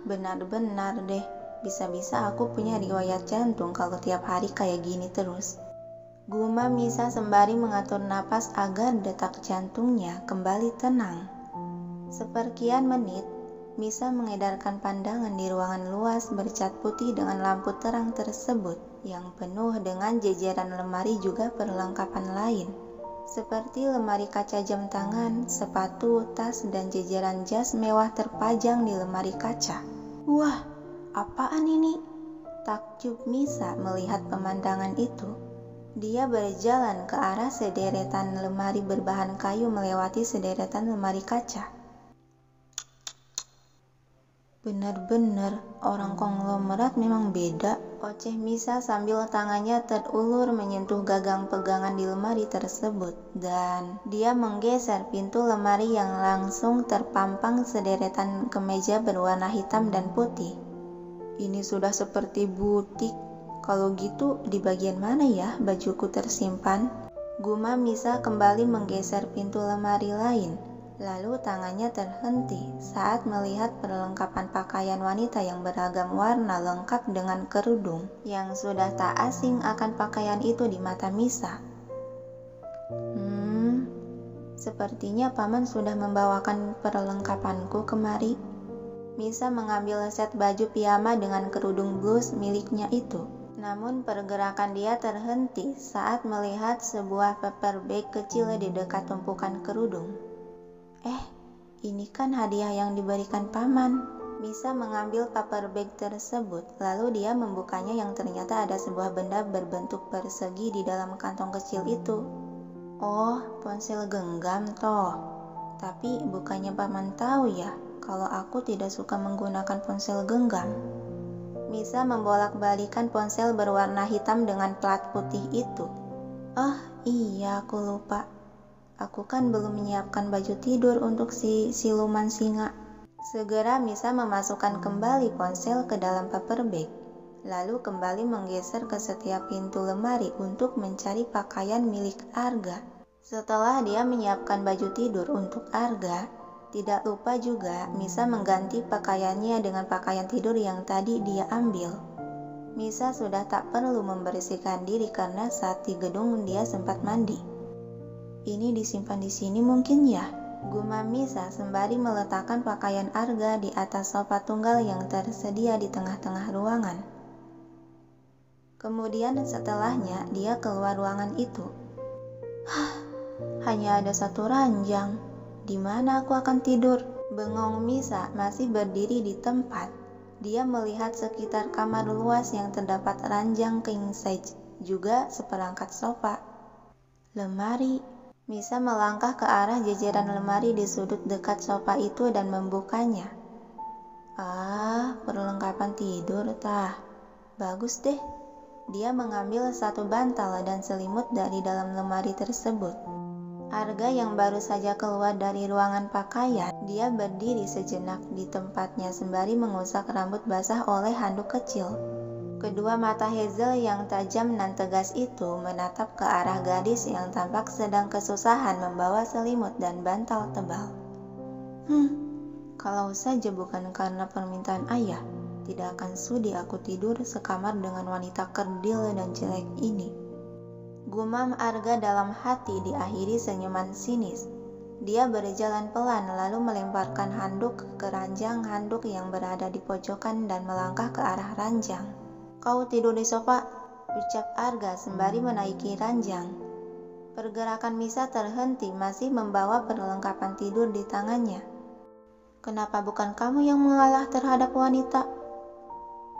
benar-benar deh. Bisa-bisa aku punya riwayat jantung kalau tiap hari kayak gini terus. Gumam Misa sembari mengatur napas agar detak jantungnya kembali tenang. Seperkian menit, Misa mengedarkan pandangan di ruangan luas bercat putih dengan lampu terang tersebut, yang penuh dengan jajaran lemari juga perlengkapan lain, seperti lemari kaca jam tangan, sepatu, tas, dan jajaran jas mewah terpajang di lemari kaca. Wah, apaan ini? Takjub Misa melihat pemandangan itu. Dia berjalan ke arah sederetan lemari berbahan kayu melewati sederetan lemari kaca. Benar-benar, orang konglomerat memang beda, oceh Misa sambil tangannya terulur menyentuh gagang pegangan di lemari tersebut. Dan dia menggeser pintu lemari yang langsung terpampang sederetan kemeja berwarna hitam dan putih. Ini sudah seperti butik. Kalau gitu, di bagian mana ya bajuku tersimpan? Gumam Misa kembali menggeser pintu lemari lain. Lalu tangannya terhenti saat melihat perlengkapan pakaian wanita yang beragam warna lengkap dengan kerudung, yang sudah tak asing akan pakaian itu di mata Misa. Sepertinya paman sudah membawakan perlengkapanku kemari. Misa mengambil set baju piyama dengan kerudung blus miliknya itu. Namun pergerakan dia terhenti saat melihat sebuah paper bag kecil di dekat tumpukan kerudung. Ini kan hadiah yang diberikan paman. Misa mengambil paper bag tersebut, lalu dia membukanya yang ternyata ada sebuah benda berbentuk persegi di dalam kantong kecil itu. Oh, ponsel genggam toh. Tapi bukannya paman tahu ya, kalau aku tidak suka menggunakan ponsel genggam. Misa membolak-balikan ponsel berwarna hitam dengan plat putih itu. Iya, aku lupa. Aku kan belum menyiapkan baju tidur untuk si siluman singa. Segera Misa memasukkan kembali ponsel ke dalam paper bag, lalu kembali menggeser ke setiap pintu lemari untuk mencari pakaian milik Arga. Setelah dia menyiapkan baju tidur untuk Arga, tidak lupa juga Misa mengganti pakaiannya dengan pakaian tidur yang tadi dia ambil. Misa sudah tak perlu membersihkan diri karena saat di gedung dia sempat mandi. Ini disimpan di sini mungkin ya? Gumam Misa sembari meletakkan pakaian Arga di atas sofa tunggal yang tersedia di tengah-tengah ruangan. Kemudian setelahnya dia keluar ruangan itu. Hanya ada satu ranjang. Di mana aku akan tidur? Bengong Misa masih berdiri di tempat. Dia melihat sekitar kamar luas yang terdapat ranjang king size, juga seperangkat sofa. Lemari. Misa melangkah ke arah jajaran lemari di sudut dekat sofa itu dan membukanya. Perlengkapan tidur tah. Bagus deh. Dia mengambil satu bantal dan selimut dari dalam lemari tersebut. Arga yang baru saja keluar dari ruangan pakaian, dia berdiri sejenak di tempatnya sembari mengusap rambut basah oleh handuk kecil. Kedua mata Hazel yang tajam dan tegas itu menatap ke arah gadis yang tampak sedang kesusahan membawa selimut dan bantal tebal. Kalau saja bukan karena permintaan ayah, tidak akan sudi aku tidur sekamar dengan wanita kerdil dan jelek ini. Gumam Arga dalam hati diakhiri senyuman sinis. Dia berjalan pelan lalu melemparkan handuk ke ranjang handuk yang berada di pojokan dan melangkah ke arah ranjang. Kau tidur di sofa, ucap Arga sembari menaiki ranjang. Pergerakan Misa terhenti masih membawa perlengkapan tidur di tangannya. Kenapa bukan kamu yang mengalah terhadap wanita?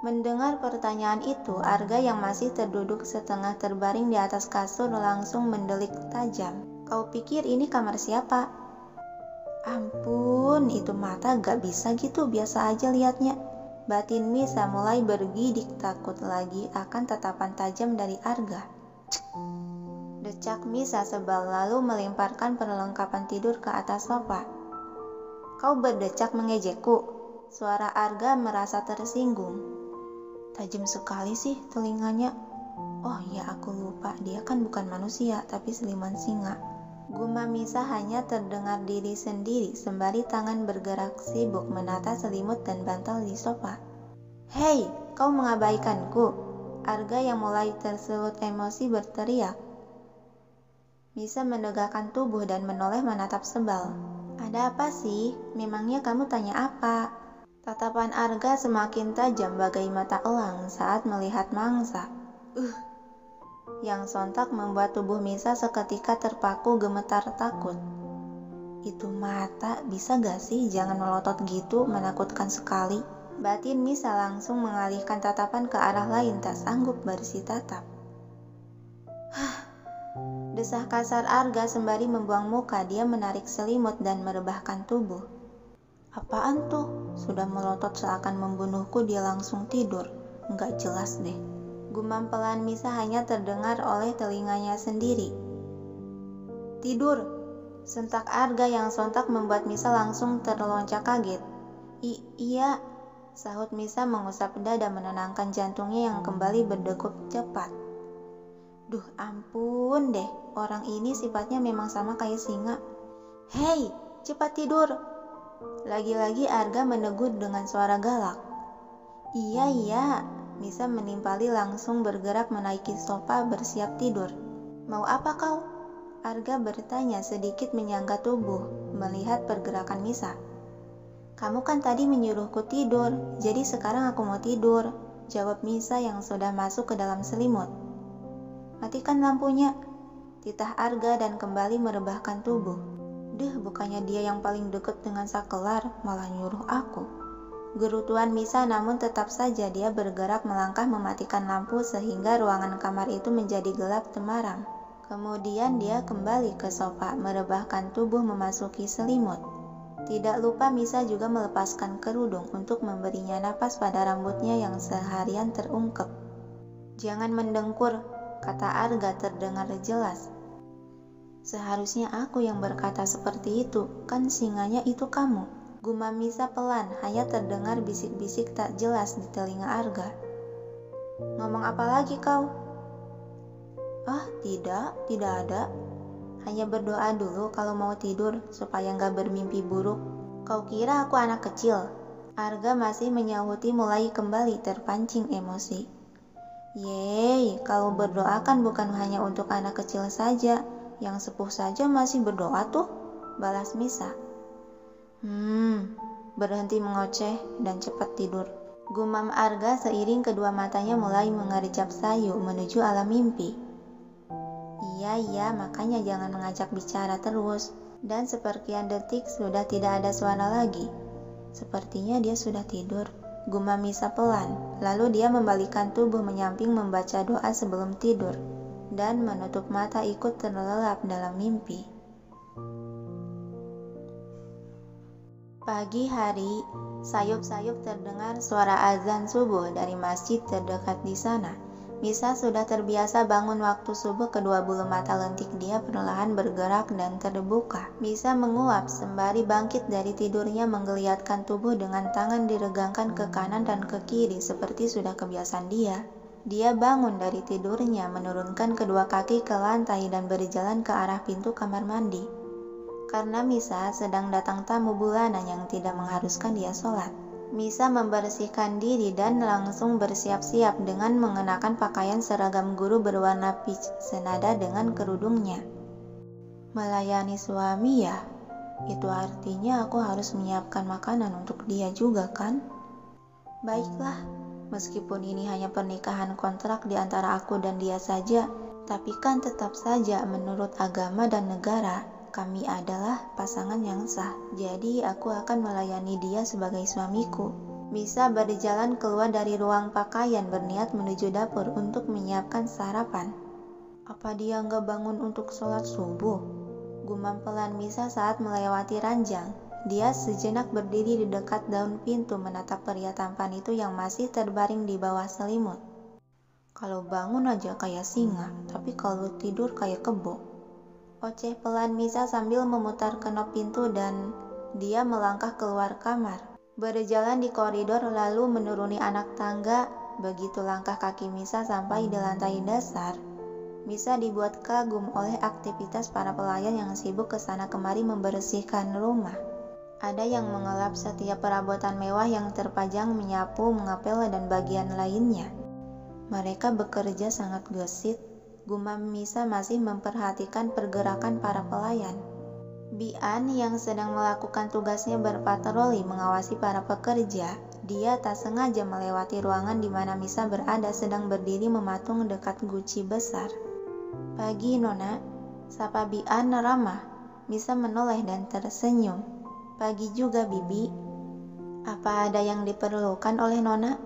Mendengar pertanyaan itu, Arga yang masih terduduk setengah terbaring di atas kasur langsung mendelik tajam. Kau pikir ini kamar siapa? Ampun, itu mata gak bisa gitu, biasa aja liatnya. Batin Misa mulai bergidik takut lagi akan tatapan tajam dari Arga. Decak Misa sebal lalu melemparkan perlengkapan tidur ke atas sofa. Kau berdecak mengejekku. Suara Arga merasa tersinggung. Tajam sekali sih telinganya. Oh ya, aku lupa, dia kan bukan manusia tapi siluman singa. Gumam Misa hanya terdengar diri sendiri sembari tangan bergerak sibuk menata selimut dan bantal di sofa. "Hei, kau mengabaikanku!" Arga yang mulai tersulut emosi berteriak. Misa menegakkan tubuh dan menoleh menatap sebal. "Ada apa sih? Memangnya kamu tanya apa?" Tatapan Arga semakin tajam bagai mata elang saat melihat mangsa. Yang sontak membuat tubuh Misa seketika terpaku gemetar takut. "Itu mata, bisa gak sih jangan melotot gitu, menakutkan sekali." Batin Misa langsung mengalihkan tatapan ke arah lain, tak sanggup bersih-tatap. Desah kasar Arga sembari membuang muka. Dia menarik selimut dan merebahkan tubuh. "Apaan tuh? Sudah melotot seakan membunuhku, dia langsung tidur. Nggak jelas deh." Gumam pelan Misa hanya terdengar oleh telinganya sendiri. "Tidur!" Sentak Arga yang sontak membuat Misa langsung terlonjak kaget. Iya," sahut Misa mengusap dada menenangkan jantungnya yang kembali berdegup cepat. "Duh ampun deh, orang ini sifatnya memang sama kayak singa." "Hei, cepat tidur!" Lagi-lagi Arga menegur dengan suara galak. Iya, Misa menimpali langsung bergerak menaiki sofa bersiap tidur. "Mau apa kau?" Arga bertanya sedikit menyangga tubuh melihat pergerakan Misa. "Kamu kan tadi menyuruhku tidur, jadi sekarang aku mau tidur," jawab Misa yang sudah masuk ke dalam selimut. "Matikan lampunya," titah Arga dan kembali merebahkan tubuh. Bukannya dia yang paling deket dengan Sakelar, malah nyuruh aku. Gerutuan Misa, namun tetap saja dia bergerak melangkah mematikan lampu sehingga ruangan kamar itu menjadi gelap temaram. Kemudian dia kembali ke sofa, merebahkan tubuh memasuki selimut. Tidak lupa Misa juga melepaskan kerudung untuk memberinya napas pada rambutnya yang seharian terungkep. "Jangan mendengkur," kata Arga terdengar jelas. "Seharusnya aku yang berkata seperti itu, kan singanya itu kamu." Gumam Misa pelan, hanya terdengar bisik-bisik tak jelas di telinga Arga. "Ngomong apa lagi kau?" Tidak ada. Hanya berdoa dulu kalau mau tidur, supaya nggak bermimpi buruk." "Kau kira aku anak kecil?" Arga masih menyahuti mulai kembali terpancing emosi. "Yeay, kalau berdoa kan bukan hanya untuk anak kecil saja, yang sepuh saja masih berdoa tuh," balas Misa. Berhenti mengoceh dan cepat tidur," gumam Arga seiring kedua matanya mulai mengerjap sayu menuju alam mimpi. Iya, makanya jangan mengajak bicara terus." Dan seperkian detik sudah tidak ada suara lagi. "Sepertinya dia sudah tidur," gumam Misa pelan. Lalu dia membalikkan tubuh menyamping membaca doa sebelum tidur dan menutup mata ikut terlelap dalam mimpi. Pagi hari, sayup-sayup terdengar suara azan subuh dari masjid terdekat di sana. Misa sudah terbiasa bangun waktu subuh, kedua bulu mata lentik dia perlahan bergerak dan terbuka. Misa menguap sembari bangkit dari tidurnya menggeliatkan tubuh dengan tangan diregangkan ke kanan dan ke kiri seperti sudah kebiasaan dia. Dia bangun dari tidurnya, menurunkan kedua kaki ke lantai dan berjalan ke arah pintu kamar mandi. Karena Misa sedang datang tamu bulanan yang tidak mengharuskan dia sholat. Misa membersihkan diri dan langsung bersiap-siap dengan mengenakan pakaian seragam guru berwarna peach senada dengan kerudungnya. Melayani suami ya? Itu artinya aku harus menyiapkan makanan untuk dia juga kan? Baiklah, meskipun ini hanya pernikahan kontrak di antara aku dan dia saja, tapi kan tetap saja menurut agama dan negara, kami adalah pasangan yang sah, jadi aku akan melayani dia sebagai suamiku. Misa berjalan keluar dari ruang pakaian berniat menuju dapur untuk menyiapkan sarapan. Apa dia nggak bangun untuk sholat subuh? Gumam pelan Misa saat melewati ranjang. Dia sejenak berdiri di dekat daun pintu menatap pria tampan itu yang masih terbaring di bawah selimut. Kalau bangun aja kayak singa, tapi kalau tidur kayak kebo. Oceh pelan Misa sambil memutar kenop pintu dan dia melangkah keluar kamar. Berjalan di koridor lalu menuruni anak tangga. Begitu langkah kaki Misa sampai di lantai dasar, Misa dibuat kagum oleh aktivitas para pelayan yang sibuk kesana kemari membersihkan rumah. Ada yang mengelap setiap perabotan mewah yang terpajang, menyapu, mengepel, dan bagian lainnya. Mereka bekerja sangat gesit. Gumam Misa masih memperhatikan pergerakan para pelayan. Bian yang sedang melakukan tugasnya berpatroli mengawasi para pekerja. Dia tak sengaja melewati ruangan di mana Misa berada sedang berdiri mematung dekat guci besar. "Pagi, Nona," sapa Bian ramah. Misa menoleh dan tersenyum. "Pagi juga, Bibi. Apa ada yang diperlukan oleh Nona?"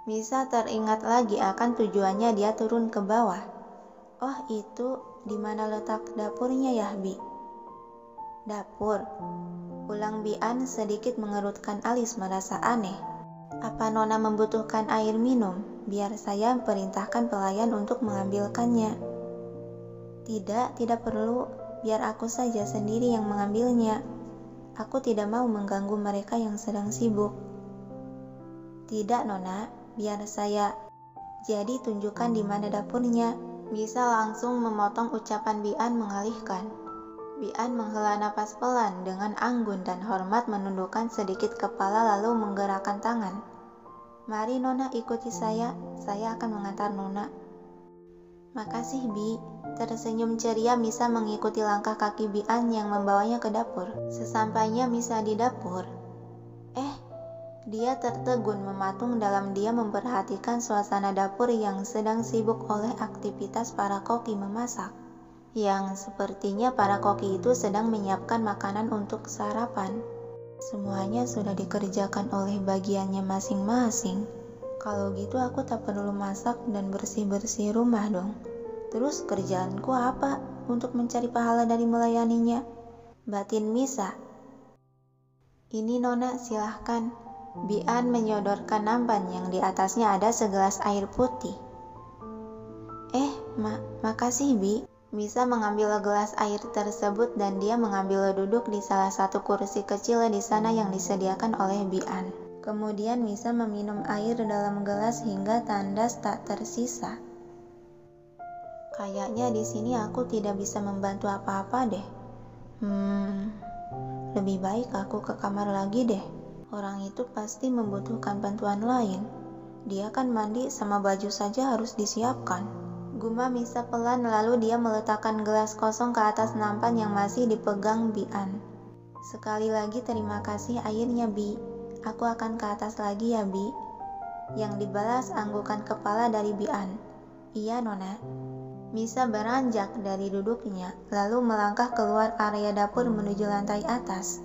Misa teringat lagi akan tujuannya dia turun ke bawah. "Oh, itu di mana letak dapurnya ya, Bi?" "Dapur?" ulang Bian sedikit mengerutkan alis merasa aneh. "Apa Nona membutuhkan air minum? Biar saya perintahkan pelayan untuk mengambilkannya." Tidak perlu. Biar aku saja sendiri yang mengambilnya. Aku tidak mau mengganggu mereka yang sedang sibuk." "Tidak, Nona. Biar saya." "Jadi tunjukkan di mana dapurnya." Misa langsung memotong ucapan Bian mengalihkan. Bian menghela napas pelan dengan anggun dan hormat menundukkan sedikit kepala lalu menggerakkan tangan. "Mari Nona ikuti saya akan mengantar Nona." "Makasih, Bi." Tersenyum ceria Misa mengikuti langkah kaki Bian yang membawanya ke dapur. Sesampainya Misa di dapur, dia tertegun mematung dalam diam memperhatikan suasana dapur yang sedang sibuk oleh aktivitas para koki memasak. Yang sepertinya para koki itu sedang menyiapkan makanan untuk sarapan. Semuanya sudah dikerjakan oleh bagiannya masing-masing. Kalau gitu aku tak perlu masak dan bersih-bersih rumah dong. Terus kerjaanku apa untuk mencari pahala dari melayaninya? Batin Misa. "Ini Nona, silahkan." Bian menyodorkan nampan yang di atasnya ada segelas air putih. Makasih, Bi." Misa mengambil gelas air tersebut dan dia mengambil duduk di salah satu kursi kecil di sana yang disediakan oleh Bian. Kemudian Misa meminum air dalam gelas hingga tandas tak tersisa. "Kayaknya di sini aku tidak bisa membantu apa-apa deh. Lebih baik aku ke kamar lagi deh. Orang itu pasti membutuhkan bantuan lain. Dia kan mandi sama baju saja harus disiapkan." Gumam Misa pelan lalu dia meletakkan gelas kosong ke atas nampan yang masih dipegang Bian. "Sekali lagi terima kasih airnya, Bi. Aku akan ke atas lagi ya, Bi." Yang dibalas anggukan kepala dari Bian. "Iya, Nona." Misa beranjak dari duduknya lalu melangkah keluar area dapur menuju lantai atas.